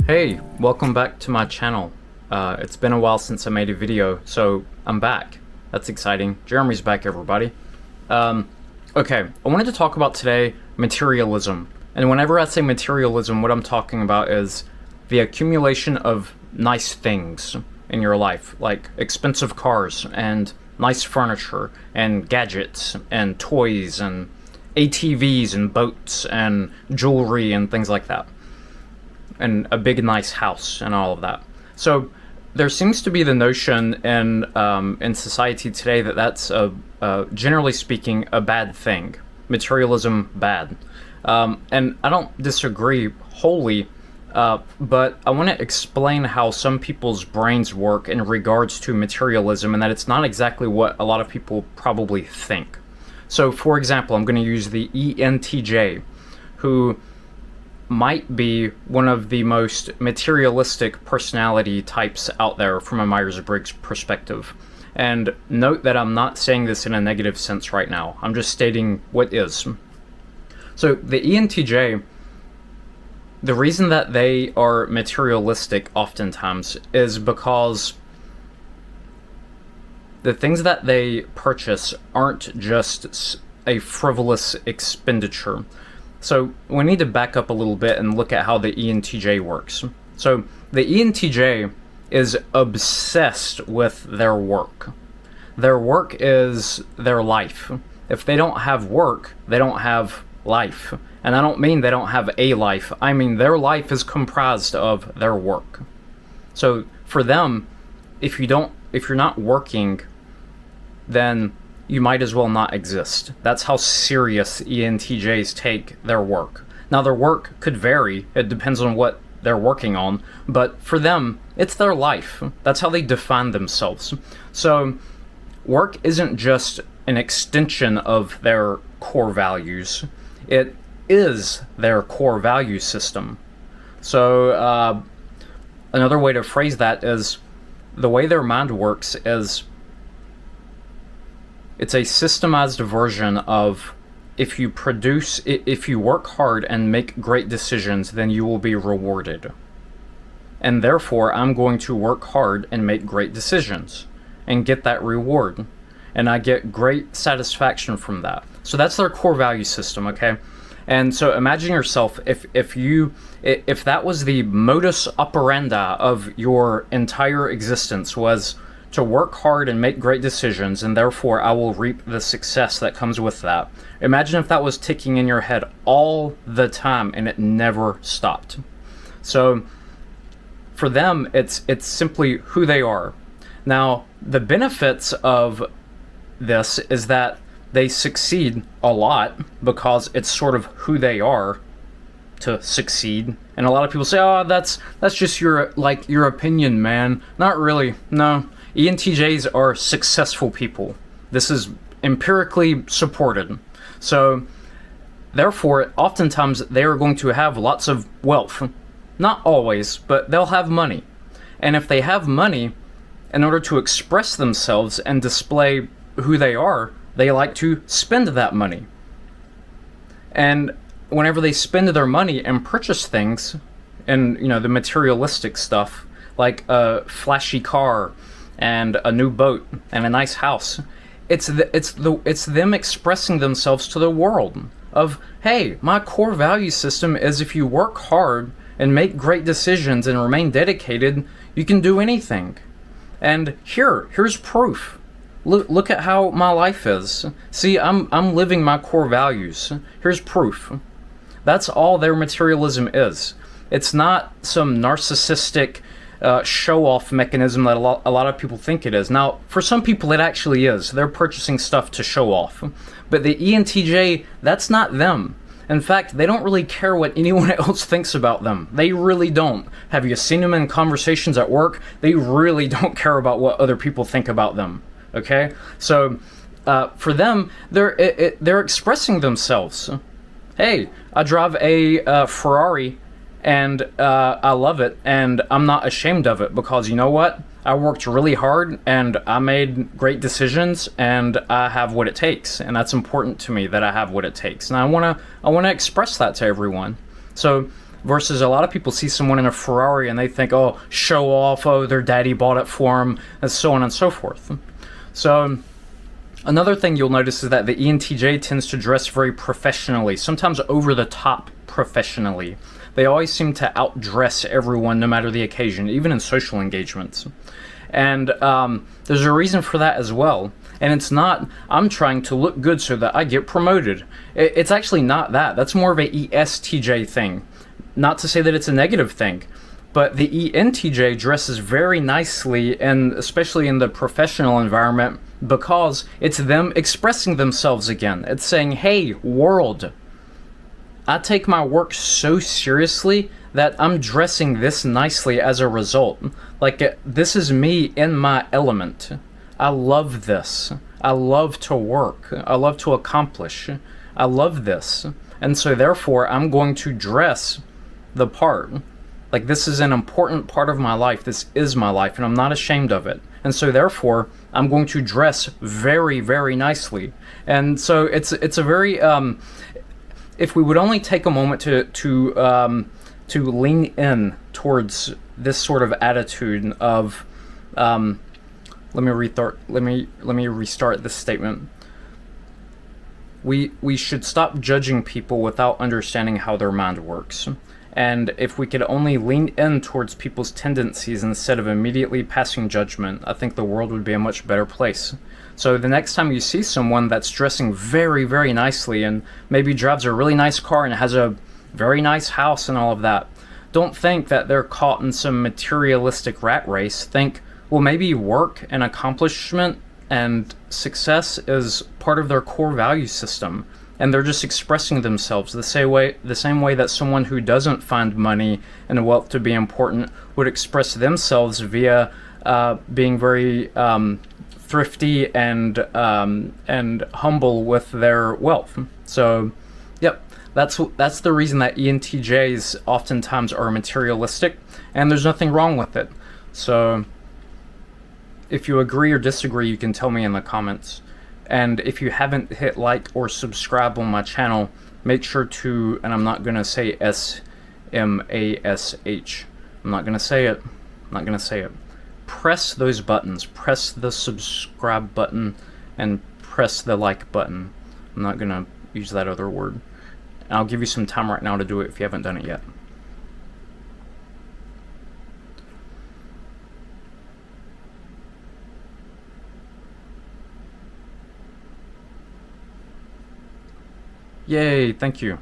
Hey, welcome back to my channel. It's been a while since I made a video, so I'm back. That's exciting. Jeremy's back, everybody. Okay, I wanted to talk about today materialism. And whenever I say materialism, what I'm talking about is the accumulation of nice things in your life, like expensive cars and nice furniture and gadgets and toys and ATVs and boats and jewelry and things like that. And a big nice house and all of that. So there seems to be the notion in society today that that's generally speaking a bad thing. Materialism bad, and I don't disagree wholly, but I want to explain how some people's brains work in regards to materialism, and that it's not exactly what a lot of people probably think. So, for example, I'm going to use the ENTJ, who might be one of the most materialistic personality types out there from a Myers-Briggs perspective. And note that I'm not saying this in a negative sense right now. I'm just stating what is. So the ENTJ, the reason that they are materialistic oftentimes is because the things that they purchase aren't just a frivolous expenditure. So we need to back up a little bit and look at how the ENTJ works. So the ENTJ is obsessed with their work. Their work is their life. If they don't have work, they don't have life. And I don't mean they don't have a life. I mean their life is comprised of their work. So for them, if you're not working, then you might as well not exist. That's how serious ENTJs take their work. Now, their work could vary. It depends on what they're working on. But for them, it's their life. That's how they define themselves. So work isn't just an extension of their core values. It is their core value system. So another way to phrase that is the way their mind works is it's a systemized version of if you work hard and make great decisions, then you will be rewarded. And therefore, I'm going to work hard and make great decisions and get that reward. And I get great satisfaction from that. So that's their core value system, okay? And so imagine yourself if that was the modus operandi of your entire existence, was to work hard and make great decisions, and therefore I will reap the success that comes with that. Imagine if that was ticking in your head all the time and it never stopped. So for them, it's simply who they are. Now, the benefits of this is that they succeed a lot because it's sort of who they are to succeed. And a lot of people say, "Oh, that's just your opinion, man." Not really. No. ENTJs are successful people. This is empirically supported. So, therefore, oftentimes they are going to have lots of wealth. Not always, but they'll have money. And if they have money, in order to express themselves and display who they are, they like to spend that money. And whenever they spend their money and purchase things, and the materialistic stuff, like a flashy car, and a new boat and a nice house, it's them expressing themselves to the world of, hey, my core value system is if you work hard and make great decisions and remain dedicated, you can do anything. And here's proof. Look at how my life is. See, I'm living my core values. Here's proof. That's all their materialism is. It's not some narcissistic show-off mechanism that a lot of people think it is. Now, for some people it actually is. They're purchasing stuff to show off. But the ENTJ, that's not them. In fact, they don't really care what anyone else thinks about them. They really don't. Have you seen them in conversations at work? They really don't care about what other people think about them. Okay? So, for them, they're expressing themselves. Hey, I drive a Ferrari, and I love it, and I'm not ashamed of it, because you know what? I worked really hard, and I made great decisions, and I have what it takes, and that's important to me that I have what it takes, and I wanna express that to everyone. So Versus a lot of people see someone in a Ferrari and they think, oh, show off, oh, their daddy bought it for them, and so on and so forth. So another thing you'll notice is that the ENTJ tends to dress very professionally, sometimes over the top professionally. They always seem to outdress everyone no matter the occasion, even in social engagements. And there's a reason for that as well. And it's not, I'm trying to look good so that I get promoted. It's actually not that. That's more of a ESTJ thing. Not to say that it's a negative thing, but the ENTJ dresses very nicely, and especially in the professional environment, because it's them expressing themselves again. It's saying, hey, world, I take my work so seriously that I'm dressing this nicely as a result. Like, this is me in my element. I love this. I love to work. I love to accomplish. I love this. And so therefore, I'm going to dress the part. Like, this is an important part of my life. This is my life, and I'm not ashamed of it. And so therefore, I'm going to dress very, very nicely. And so it's a very if we would only take a moment to lean in towards this sort of attitude of let me restart this statement. We should stop judging people without understanding how their mind works. And if we could only lean in towards people's tendencies instead of immediately passing judgment, I think the world would be a much better place. So the next time you see someone that's dressing very, very nicely and maybe drives a really nice car and has a very nice house and all of that, don't think that they're caught in some materialistic rat race. Think, well, maybe work and accomplishment and success is part of their core value system, and they're just expressing themselves the same way that someone who doesn't find money and wealth to be important would express themselves via being very thrifty and humble with their wealth. So, yep, that's the reason that ENTJs oftentimes are materialistic, and there's nothing wrong with it. So, if you agree or disagree, you can tell me in the comments. And if you haven't hit like or subscribe on my channel, make sure to, and I'm not going to say SMASH. I'm not going to say it. Press those buttons. Press the subscribe button and press the like button. I'm not going to use that other word. And I'll give you some time right now to do it if you haven't done it yet. Yay, thank you.